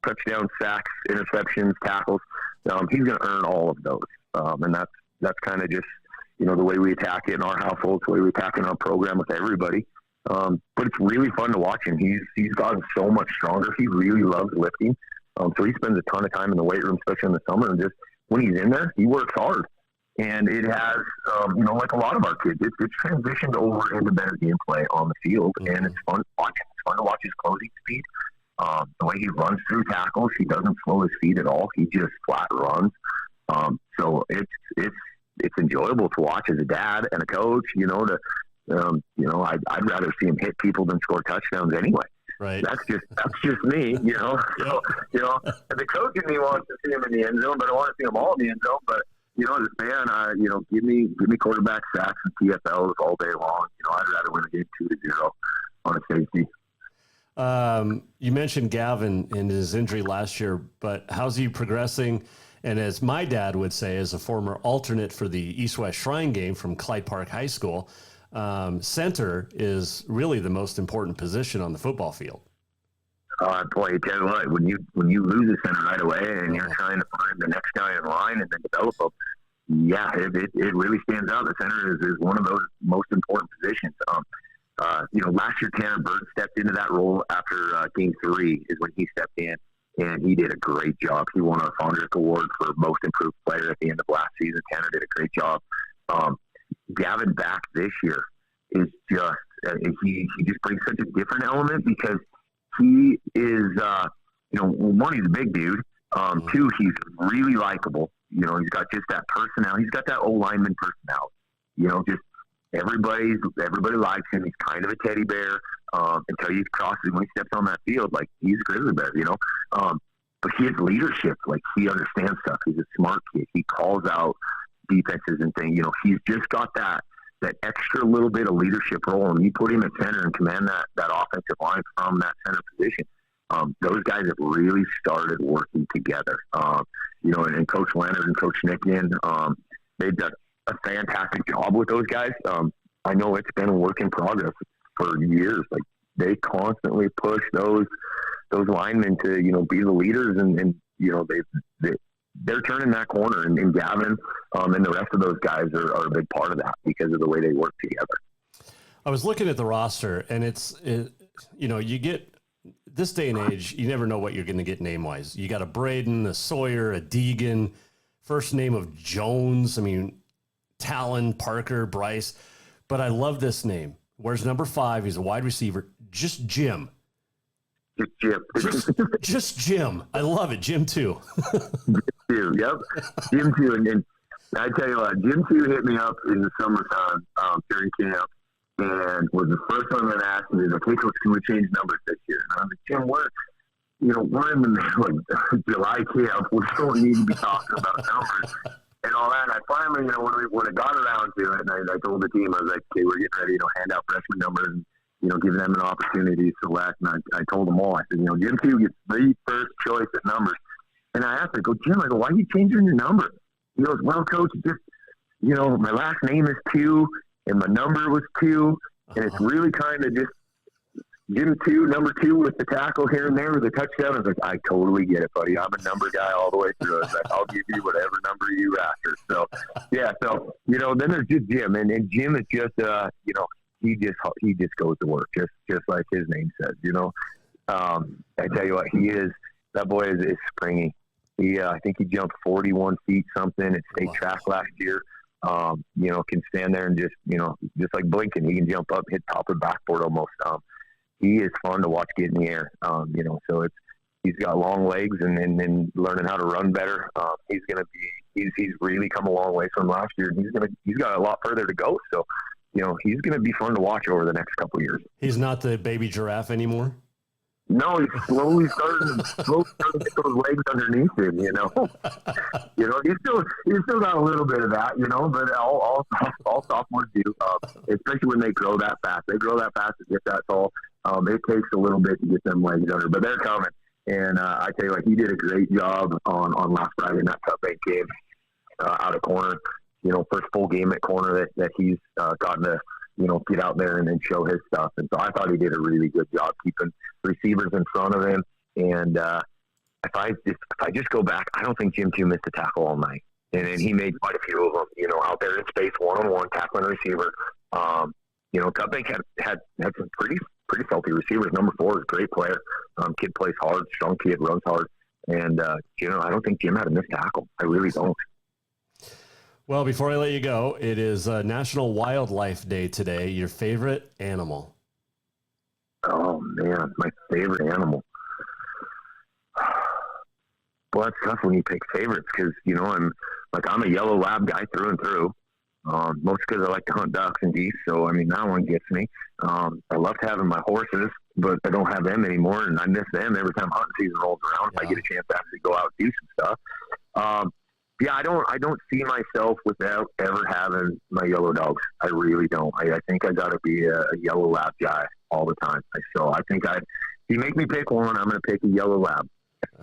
touchdowns, sacks, interceptions, tackles, he's going to earn all of those. And that's kind of just, the way we attack it in our household, the way we attack in our program with everybody. But it's really fun to watch him. He's gotten so much stronger. He really loves lifting. So he spends a ton of time in the weight room, especially in the summer. And just when he's in there, he works hard. And it has, like a lot of our kids, it's transitioned over into better gameplay on the field. Mm-hmm. And it's fun to watch him. It's fun to watch his closing speed. The way he runs through tackles, he doesn't slow his feet at all. He just flat runs. So it's enjoyable to watch as a dad and a coach, I'd rather see him hit people than score touchdowns anyway. Right. That's just me, So, the coach in me wants to see him in the end zone, but I want to see them all in the end zone. But, as a fan, give me quarterback sacks and TFLs all day long. I'd rather win a game 2-0 on a safety. You mentioned Gavin and his injury last year, but how's he progressing? And as my dad would say, as a former alternate for the East-West Shrine game from Clyde Park High School, center is really the most important position on the football field. Boy, I tell you what, when you lose a center right away and you're trying to find the next guy in line and then develop them, it really stands out. The center is one of those most important positions. Last year Tanner Bird stepped into that role after Game 3 is when he stepped in, and he did a great job. He won our Fondrick Award for Most Improved Player at the end of last season. Tanner did a great job. Gavin back this year is just he just brings such a different element because he is, one, he's a big dude, Two, he's really likable. You know, he's got just that personality. He's got that old lineman personality. You know, just everybody likes him. He's kind of a teddy bear until he crosses when he steps on that field. Like, he's a grizzly bear, you know. But he has leadership. Like, he understands stuff. He's a smart kid. He calls out defenses and things. You know, he's just got that extra little bit of leadership role, and you put him at center and command that offensive line from that center position. Those guys have really started working together. You know, and Coach Leonard and Coach Nickin, they've done a fantastic job with those guys. I know it's been a work in progress for years. Like, they constantly push those linemen to, you know, be the leaders, and you know, they're turning that corner, and Gavin and the rest of those guys are a big part of that because of the way they work together. I was looking at the roster, and you know, you get this day and age, you never know what you're going to get name-wise. You got a Braden, a Sawyer, a Deegan, first name of Jones. I mean, Talon, Parker, Bryce. But I love this name. Wears number 5. He's a wide receiver. Just Jim. Just Jim. I love it. Jim 2. Jim 2, yep. Jim 2. And I tell you what, Jim 2 hit me up in the summertime during camp, and was the first one that asked me, okay, Coach, can we change numbers this year? And I was like, Jim, we're in the middle of July camp. We don't need to be talking about numbers and all that. And I finally, you know, when I got around to it, and I told the team, I was like, okay, we're getting ready to hand out freshman numbers and, you know, giving them an opportunity to select. And I told them all, I said, you know, Jim 2 gets the first choice at numbers. And I asked him, I go, Jim, why are you changing your number? He goes, well, Coach, just, you know, my last name is 2, and my number was 2, and it's really kind of just Jim 2, number 2 with the tackle here and there with the touchdown. I was like, I totally get it, buddy. I'm a number guy all the way through. I was like, I'll give you whatever number you after. So, yeah, so, you know, then there's just Jim, and Jim is just, you know, he just goes to work, just like his name says, you know. I tell you what, that boy is springy. I think he jumped 41 feet something at state track last year. You know, can stand there and just, you know, just like blinking, he can jump up, hit top of backboard almost. He is fun to watch get in the air. You know, so he's got long legs and learning how to run better. He's really come a long way from last year, and he's got a lot further to go. So, you know, he's going to be fun to watch over the next couple of years. He's not the baby giraffe anymore? No, he's slowly starting to get those legs underneath him, you know. You know, he's still got a little bit of that, you know, but all sophomores do, especially when they grow that fast. They grow that fast to get that tall. It takes a little bit to get them legs under, but they're coming. And I tell you what, he did a great job on last Friday in that cutbank game out of corner. You know, first full game at corner that he's gotten to, you know, get out there and then show his stuff. And so I thought he did a really good job keeping receivers in front of him. And if I just go back, I don't think Jim 2 missed a tackle all night. And he made quite a few of them, you know, out there in space, one-on-one, tackling a receiver. You know, Cutbank had some pretty salty receivers. Number 4 is a great player. Kid plays hard, strong kid, runs hard. And, you know, I don't think Jim had a missed tackle. I really don't. Well, before I let you go, it is National Wildlife Day today. Your favorite animal? Oh, man, my favorite animal. Well, that's tough when you pick favorites because, you know, I'm a yellow lab guy through and through. Most because I like to hunt ducks and geese, so, I mean, that one gets me. I loved having my horses, but I don't have them anymore, and I miss them every time hunting season rolls around. Yeah. I get a chance to actually go out and do some stuff. Yeah, I don't see myself without ever having my yellow dogs. I really don't. I think I got to be a yellow lab guy all the time. So I think if you make me pick one, I'm going to pick a yellow lab.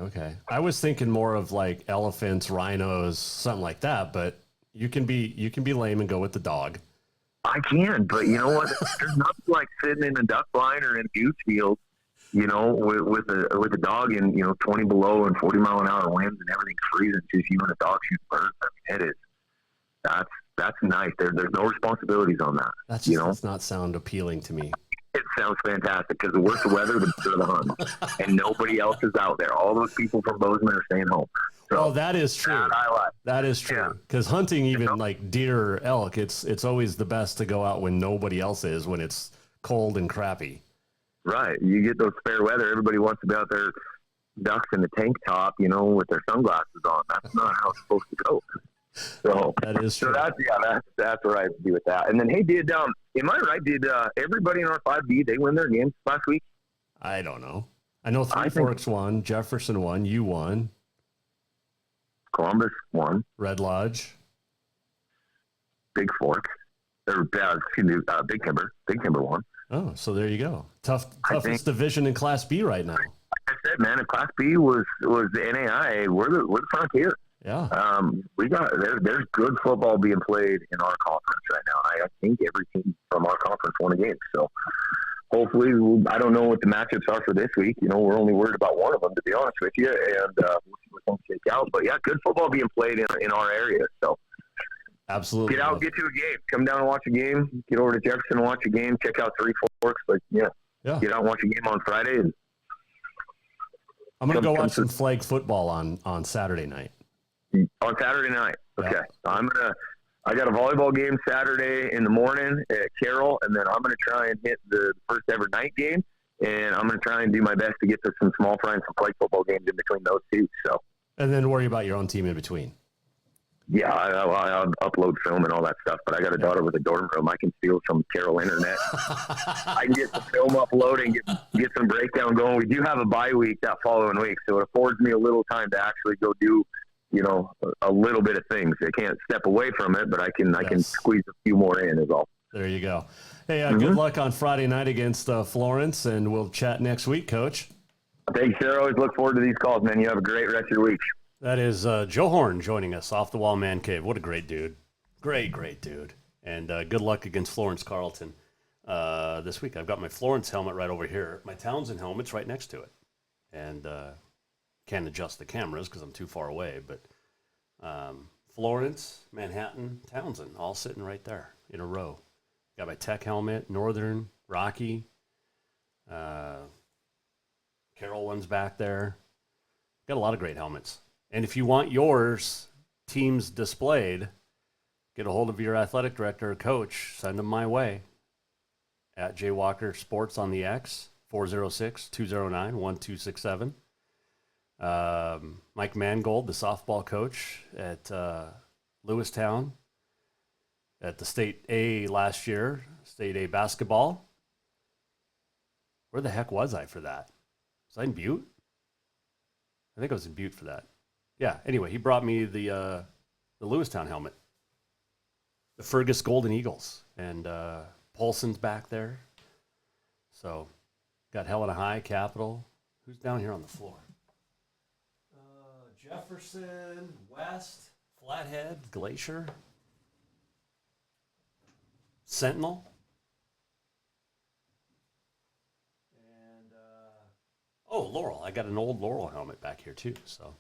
Okay. I was thinking more of like elephants, rhinos, something like that, but you can be lame and go with the dog. I can, but you know what? There's nothing like sitting in a duck blind or in a goose field, you know, with a dog in, you know, 20 below and 40 mile an hour winds and everything's freezing. Just you and a dog shoot birds. I mean, that's nice. There's no responsibilities on that. That does not sound appealing to me. It sounds fantastic because the worse the weather, the better the hunt, and nobody else is out there. All those people from Bozeman are staying home. So that is true. That is true. Because hunting, even like deer or elk, it's always the best to go out when nobody else is, when it's cold and crappy. Right. You get those fair weather. Everybody wants to be out there ducks in the tank top, with their sunglasses on. That's not how it's supposed to go. So that is true. That's where I'd be with that. And then, hey, am I right? Did everybody in our 5B, they win their games last week? I don't know. I know Three Forks won, Jefferson won, you won. Columbus won. Red Lodge. Big Fork. Big Timber. Big Timber won. Oh, so there you go. Toughest division in Class B right now. Like I said, man, if Class B was the NAI, we're the frontier. Yeah. There's good football being played in our conference right now. I think every team from our conference won a game. So hopefully, I don't know what the matchups are for this week. We're only worried about one of them, to be honest with you, and we'll see what things shake out. But yeah, good football being played in our area. So absolutely, get out, get to a game, come down and watch a game. Get over to Jefferson and watch a game. Check out Three Forks. Get out and watch a game on Friday. And I'm gonna go watch some flag football on Saturday night. On Saturday night, okay. Yeah. I got a volleyball game Saturday in the morning at Carroll, and then I'm going to try and hit the first ever night game, and I'm going to try and do my best to get to some small fry and some flag football games in between those two. So, and then worry about your own team in between. Yeah, I'll upload film and all that stuff, but I got a daughter with a dorm room. I can steal some Carroll internet. I can get the film uploaded and get some breakdown going. We do have a bye week that following week, so it affords me a little time to actually go do a little bit of things. I can't step away from it, but I can squeeze a few more in is all. There you go. Hey, good luck on Friday night against Florence, and we'll chat next week, Coach. Thanks, sir. Always look forward to these calls, man. You have a great rest of your week. That is Joe Horne joining us, Off the Wall Mancave. What a great dude. Great dude. And good luck against Florence Carleton this week. I've got my Florence helmet right over here. My Townsend helmet's right next to it. And can't adjust the cameras because I'm too far away, but Florence, Manhattan, Townsend, all sitting right there in a row. Got my Tech helmet, Northern, Rocky, Carroll one's back there. Got a lot of great helmets. And if you want yours teams displayed, get a hold of your athletic director or coach, send them my way at J Walker Sports on the X, 406-209-1267. Mike Mangold, the softball coach at Lewistown at the State A last year, State A basketball. Where the heck was I for that? Was I in Butte? I think I was in Butte for that. Yeah, anyway, he brought me the Lewistown helmet. The Fergus Golden Eagles. And Polson's back there. So, got Helena High, Capital. Who's down here on the floor? Jefferson, West, Flathead, Glacier, Sentinel, and Laurel. I got an old Laurel helmet back here too. So,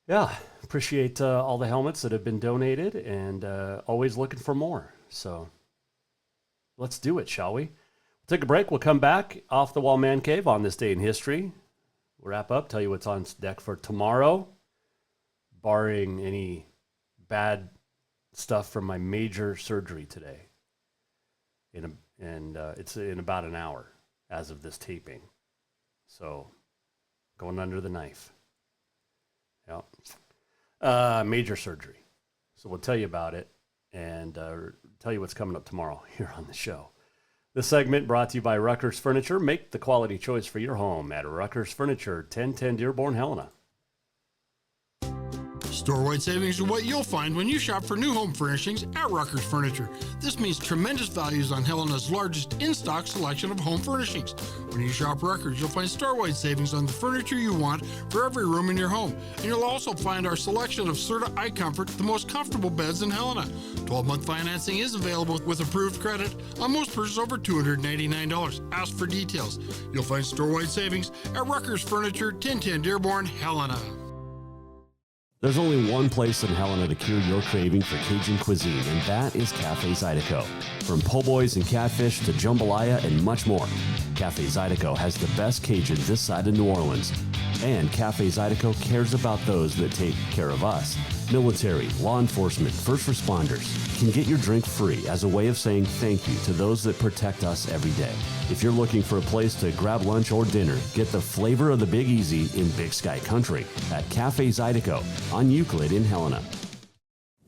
yeah, appreciate all the helmets that have been donated, and always looking for more. So, let's do it, shall we? We'll take a break. We'll come back. Off the Wall Mancave on this day in history. We'll wrap up, tell you what's on deck for tomorrow, barring any bad stuff from my major surgery today. It's in about an hour as of this taping. So, going under the knife. Yeah. Major surgery. So we'll tell you about it and tell you what's coming up tomorrow here on the show. This segment brought to you by Rucker's Furniture. Make the quality choice for your home at Rucker's Furniture, 1010 Dearborn, Helena. Store-wide savings are what you'll find when you shop for new home furnishings at Rucker's Furniture. This means tremendous values on Helena's largest in-stock selection of home furnishings. When you shop Rucker's, you'll find store-wide savings on the furniture you want for every room in your home. And you'll also find our selection of Serta iComfort, the most comfortable beds in Helena. 12-month financing is available with approved credit on most purchases over $289. Ask for details. You'll find store-wide savings at Rucker's Furniture, 1010 Dearborn, Helena. There's only one place in Helena to cure your craving for Cajun cuisine, and that is Cafe Zydeco. From po' boys and catfish to jambalaya and much more, Cafe Zydeco has the best Cajun this side of New Orleans. And Cafe Zydeco cares about those that take care of us. Military, law enforcement, first responders can get your drink free as a way of saying thank you to those that protect us every day. If you're looking for a place to grab lunch or dinner, get the flavor of the Big Easy in Big Sky Country at Cafe Zydeco on Euclid in Helena.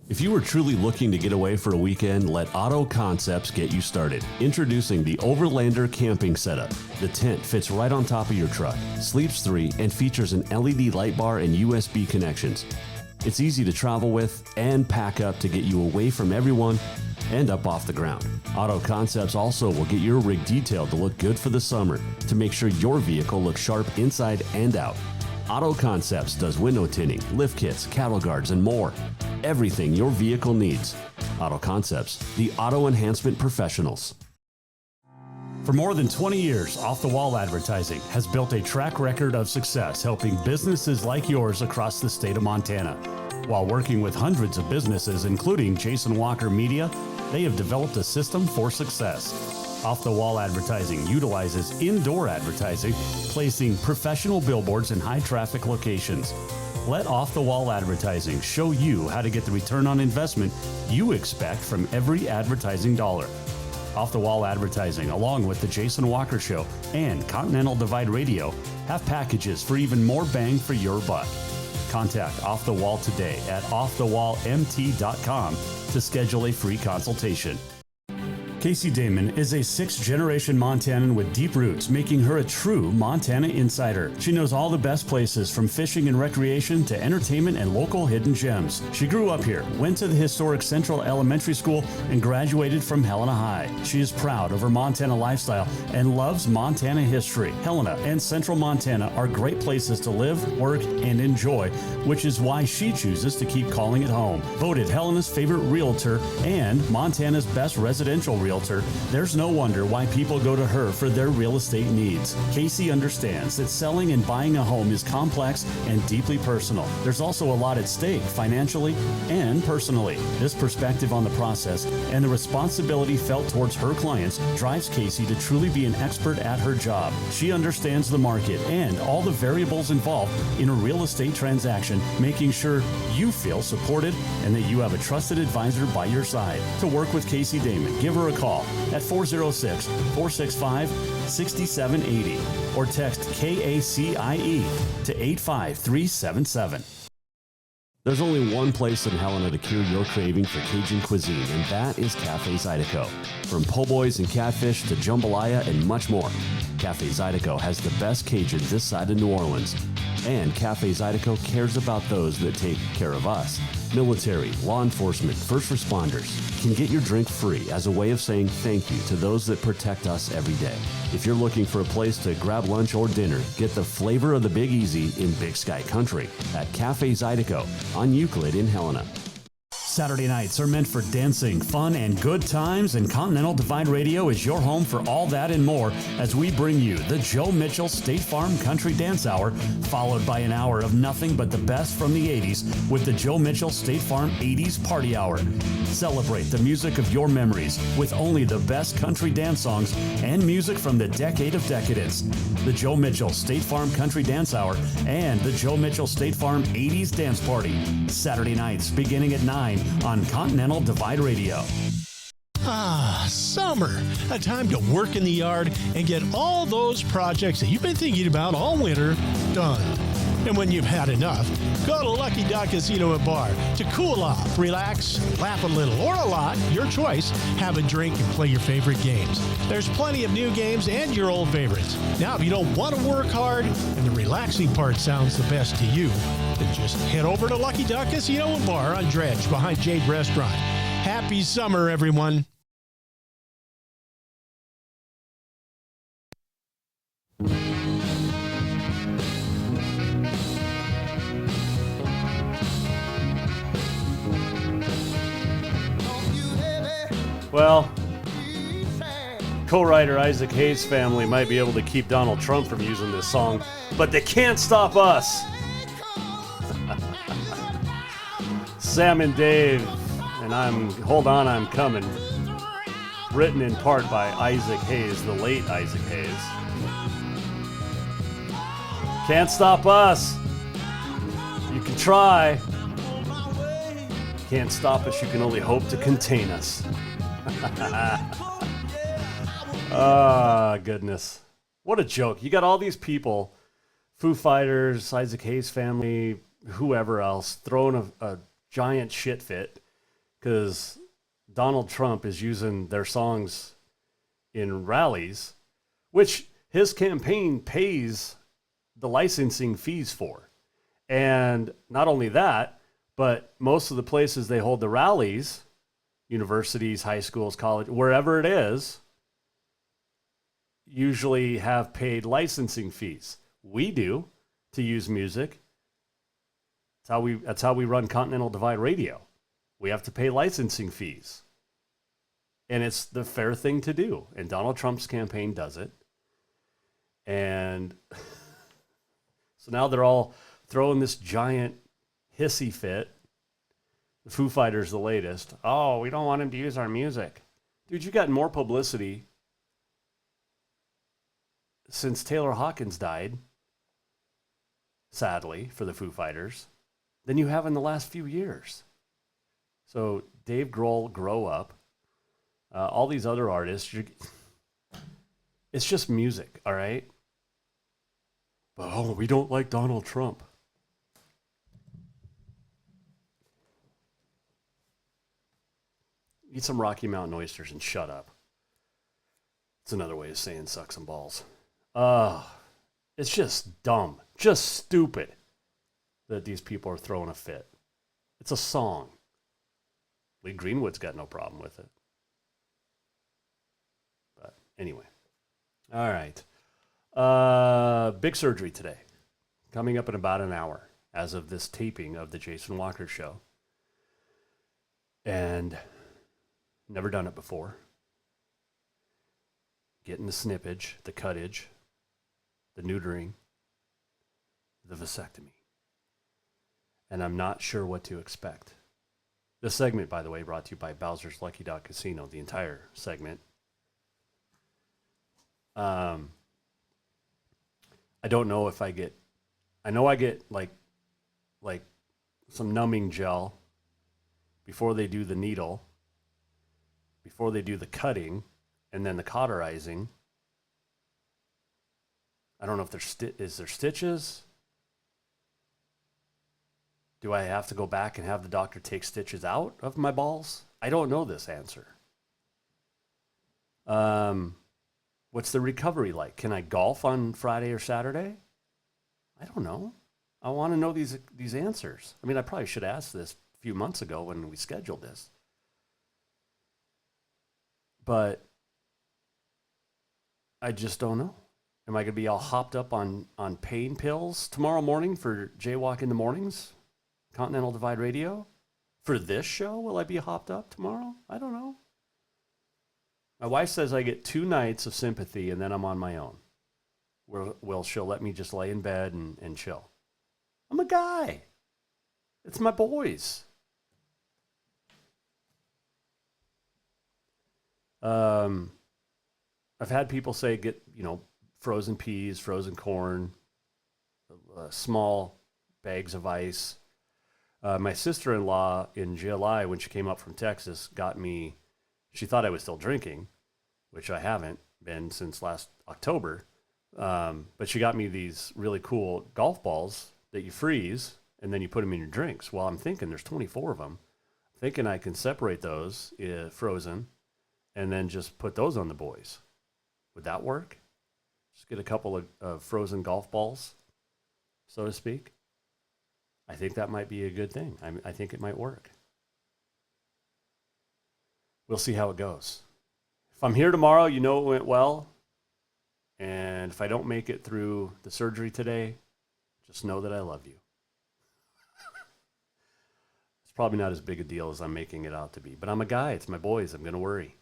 If you are truly looking to get away for a weekend, let Auto Concepts get you started. Introducing the Overlander camping setup. The tent fits right on top of your truck, sleeps 3, and features an LED light bar and USB connections. It's easy to travel with and pack up to get you away from everyone and up off the ground. Auto Concepts also will get your rig detailed to look good for the summer to make sure your vehicle looks sharp inside and out. Auto Concepts does window tinting, lift kits, cattle guards, and more. Everything your vehicle needs. Auto Concepts, the auto enhancement professionals. For more than 20 years, Off the Wall Advertising has built a track record of success helping businesses like yours across the state of Montana. While working with hundreds of businesses, including Jason Walker Media, they have developed a system for success. Off the Wall Advertising utilizes indoor advertising, placing professional billboards in high traffic locations. Let Off the Wall Advertising show you how to get the return on investment you expect from every advertising dollar. Off the Wall Advertising, along with the Jason Walker Show and Continental Divide Radio, have packages for even more bang for your buck. Contact Off the Wall today at offthewallmt.com to schedule a free consultation. Casey Damon is a 6th-generation Montanan with deep roots, making her a true Montana insider. She knows all the best places from fishing and recreation to entertainment and local hidden gems. She grew up here, went to the historic Central Elementary School, and graduated from Helena High. She is proud of her Montana lifestyle and loves Montana history. Helena and Central Montana are great places to live, work, and enjoy, which is why she chooses to keep calling it home. Voted Helena's favorite realtor and Montana's best residential realtor, there's no wonder why people go to her for their real estate needs. Casey understands that selling and buying a home is complex and deeply personal. There's also a lot at stake financially and personally. This perspective on the process and the responsibility felt towards her clients drives Casey to truly be an expert at her job. She understands the market and all the variables involved in a real estate transaction, making sure you feel supported and that you have a trusted advisor by your side. To work with Casey Damon, give her a call at 406-465-6780 or text KACIE to 85377. There's only one place in Helena to cure your craving for Cajun cuisine, and that is Cafe Zydeco. From po' boys and catfish to jambalaya and much more, Cafe Zydeco has the best Cajun this side of New Orleans. And Cafe Zydeco cares about those that take care of us. Military, law enforcement, first responders can get your drink free as a way of saying thank you to those that protect us every day. If you're looking for a place to grab lunch or dinner, get the flavor of the Big Easy in Big Sky Country at Cafe Zydeco on Euclid in Helena. Saturday nights are meant for dancing, fun, and good times, and Continental Divide Radio is your home for all that and more as we bring you the Joe Mitchell State Farm Country Dance Hour, followed by an hour of nothing but the best from the 80s with the Joe Mitchell State Farm 80s Party Hour. Celebrate the music of your memories with only the best country dance songs and music from the decade of decadence. The Joe Mitchell State Farm Country Dance Hour and the Joe Mitchell State Farm 80s Dance Party, Saturday nights beginning at 9 on Continental Divide Radio. Ah, summer. A time to work in the yard and get all those projects that you've been thinking about all winter done. And when you've had enough, go to Lucky Duck Casino and Bar to cool off, relax, laugh a little or a lot, your choice, have a drink and play your favorite games. There's plenty of new games and your old favorites. Now, if you don't want to work hard and the relaxing part sounds the best to you, then just head over to Lucky Duck Casino and Bar on Dredge behind Jade Restaurant. Happy summer, everyone. Well, co-writer Isaac Hayes' family might be able to keep Donald Trump from using this song, but they can't stop us. Sam and Dave, and Hold On, I'm Coming. Written in part by Isaac Hayes, the late Isaac Hayes. Can't stop us. You can try. Can't stop us, you can only hope to contain us. Ah, goodness. What a joke. You got all these people, Foo Fighters, Isaac Hayes family, whoever else, throwing a giant shit fit because Donald Trump is using their songs in rallies, which his campaign pays the licensing fees for. And not only that, but most of the places they hold the rallies, universities, high schools, college, wherever it is, usually have paid licensing fees. We do to use music. That's how we run Continental Divide Radio. We have to pay licensing fees. And it's the fair thing to do. And Donald Trump's campaign does it. And so now they're all throwing this giant hissy fit. The Foo Fighters, the latest. Oh, we don't want him to use our music. Dude, you got more publicity since Taylor Hawkins died, sadly, for the Foo Fighters, than you have in the last few years. So Dave Grohl, grow up. All these other artists, it's just music, all right? But, oh, we don't like Donald Trump. Eat some Rocky Mountain oysters and shut up. It's another way of saying suck some balls. It's just dumb, just stupid that these people are throwing a fit. It's a song. Lee Greenwood's got no problem with it. But anyway. All right. Big surgery today. Coming up in about an hour as of this taping of the Jason Walker Show. And never done it before. Getting the snippage, the cuttage, the neutering, the vasectomy. And I'm not sure what to expect. This segment, by the way, brought to you by Bowser's Lucky Dog Casino, the entire segment. I don't know if I know I get like some numbing gel before they do the needle, before they do the cutting, and then the cauterizing. I don't know if is there stitches? Do I have to go back and have the doctor take stitches out of my balls? I don't know this answer. What's the recovery like? Can I golf on Friday or Saturday? I don't know. I want to know these answers. I mean, I probably should ask this a few months ago when we scheduled this. But I just don't know. Am I going to be all hopped up on pain pills tomorrow morning for Jaywalk in the Mornings? Continental Divide Radio? For this show, will I be hopped up tomorrow? I don't know. My wife says I get 2 nights of sympathy and then I'm on my own. Well, she'll let me just lay in bed and chill. I'm a guy. It's my boys. I've had people say get, frozen peas, frozen corn, small bags of ice. My sister-in-law in July, when she came up from Texas, got me, she thought I was still drinking, which I haven't been since last October. But she got me these really cool golf balls that you freeze, and then you put them in your drinks. Well, I'm thinking there's 24 of them. I'm thinking I can separate those frozen and then just put those on the boys. Would that work? Just get a couple of frozen golf balls, so to speak. I think that might be a good thing. I think it might work. We'll see how it goes. If I'm here tomorrow, it went well. And if I don't make it through the surgery today, just know that I love you. It's probably not as big a deal as I'm making it out to be. But I'm a guy. It's my boys. I'm going to worry.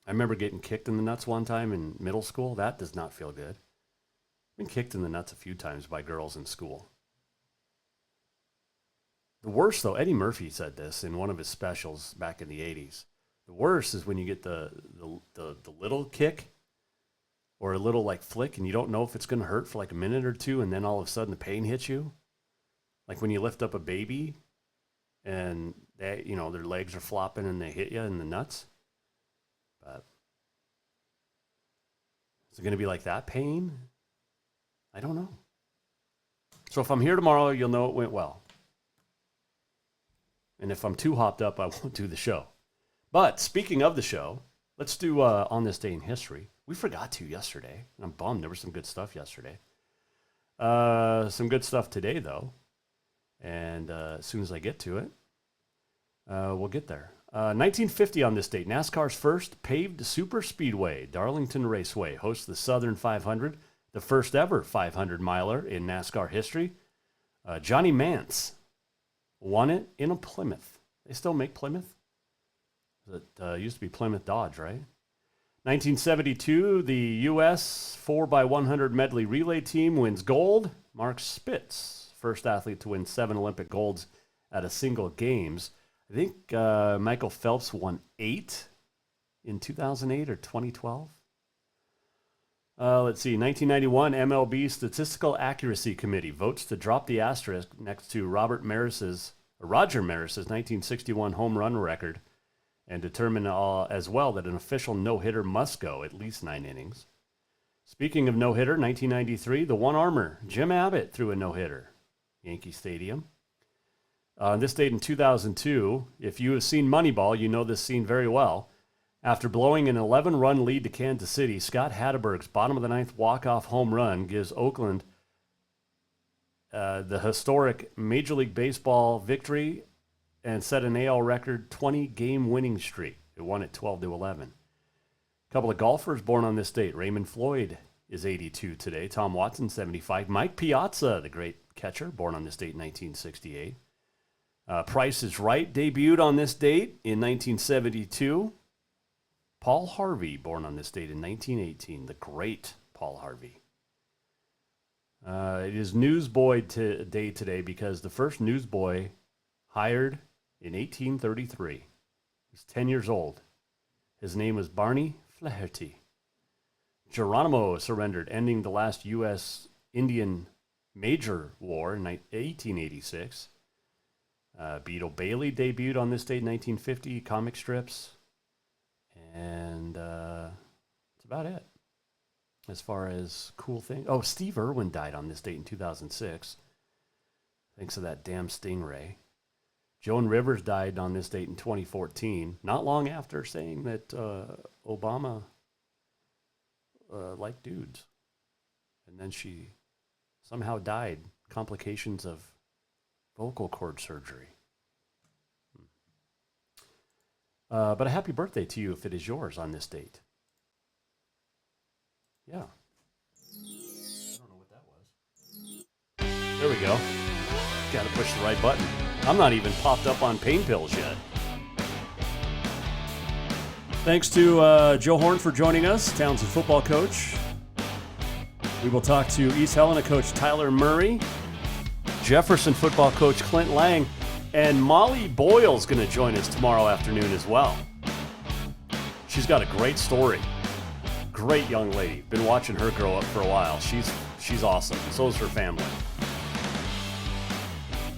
I remember getting kicked in the nuts one time in middle school. That does not feel good. I've been kicked in the nuts a few times by girls in school. The worst, though, Eddie Murphy said this in one of his specials back in the 80s. The worst is when you get the little kick or a little flick and you don't know if it's going to hurt for a minute or two and then all of a sudden the pain hits you. Like when you lift up a baby and they, their legs are flopping and they hit you in the nuts. But is it going to be like that pain? I don't know. So if I'm here tomorrow, you'll know it went well. And if I'm too hopped up, I won't do the show. But speaking of the show, let's do On This Day in History. We forgot to yesterday, and I'm bummed. There was some good stuff yesterday. Some good stuff today, though. And as soon as I get to it, we'll get there. 1950 on this date, NASCAR's first paved super speedway, Darlington Raceway, hosts the Southern 500, the first ever 500-miler in NASCAR history. Johnny Mance won it in a Plymouth. They still make Plymouth? It used to be Plymouth Dodge, right? 1972, the U.S. 4x100 medley relay team wins gold. Mark Spitz, first athlete to win 7 Olympic golds at a single games. I think Michael Phelps won 8 in 2008 or 2012. Let's see, 1991, MLB Statistical Accuracy Committee votes to drop the asterisk next to Roger Maris's 1961 home run record and determine as well that an official no-hitter must go at least 9 innings. Speaking of no-hitter, 1993, the one-armer, Jim Abbott, threw a no-hitter, Yankee Stadium. On this date in 2002, if you have seen Moneyball, you know this scene very well. After blowing an 11-run lead to Kansas City, Scott Hatteberg's bottom-of-the-ninth walk-off home run gives Oakland the historic Major League Baseball victory and set an AL record 20-game winning streak. It won at 12-11. A couple of golfers born on this date. Raymond Floyd is 82 today. Tom Watson, 75. Mike Piazza, the great catcher, born on this date in 1968. Price is Right debuted on this date in 1972. Paul Harvey, born on this date in 1918. The great Paul Harvey. It is Newsboy Day today because the first newsboy hired in 1833. He's 10 years old. His name was Barney Flaherty. Geronimo surrendered, ending the last U.S. Indian major war in 1886. Beetle Bailey debuted on this date in 1950, comic strips. And that's about it as far as cool things. Oh, Steve Irwin died on this date in 2006. Thanks to that damn stingray. Joan Rivers died on this date in 2014, not long after saying that Obama liked dudes. And then she somehow died, complications of vocal cord surgery. But a happy birthday to you if it is yours on this date. Yeah. I don't know what that was. There we go. Got to push the right button. I'm not even popped up on pain pills yet. Thanks to Joe Horne for joining us, Townsend football coach. We will talk to East Helena coach Tyler Murray, Jefferson football coach Clint Lang, and Molly Boyle's going to join us tomorrow afternoon as well. She's got a great story. Great young lady. Been watching her grow up for a while. She's awesome. So is her family.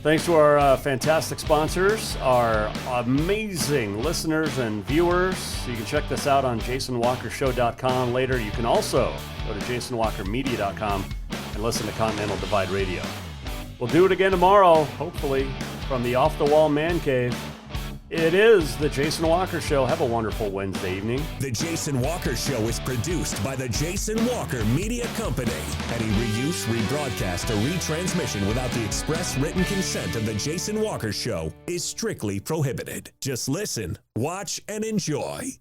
Thanks to our fantastic sponsors, our amazing listeners and viewers. You can check this out on JasonWalkerShow.com later. You can also go to JasonWalkerMedia.com and listen to Continental Divide Radio. We'll do it again tomorrow, hopefully, from the Off the Wall Mancave. It is the Jason Walker Show. Have a wonderful Wednesday evening. The Jason Walker Show is produced by the Jason Walker Media Company. Any reuse, rebroadcast, or retransmission without the express written consent of the Jason Walker Show is strictly prohibited. Just listen, watch, and enjoy.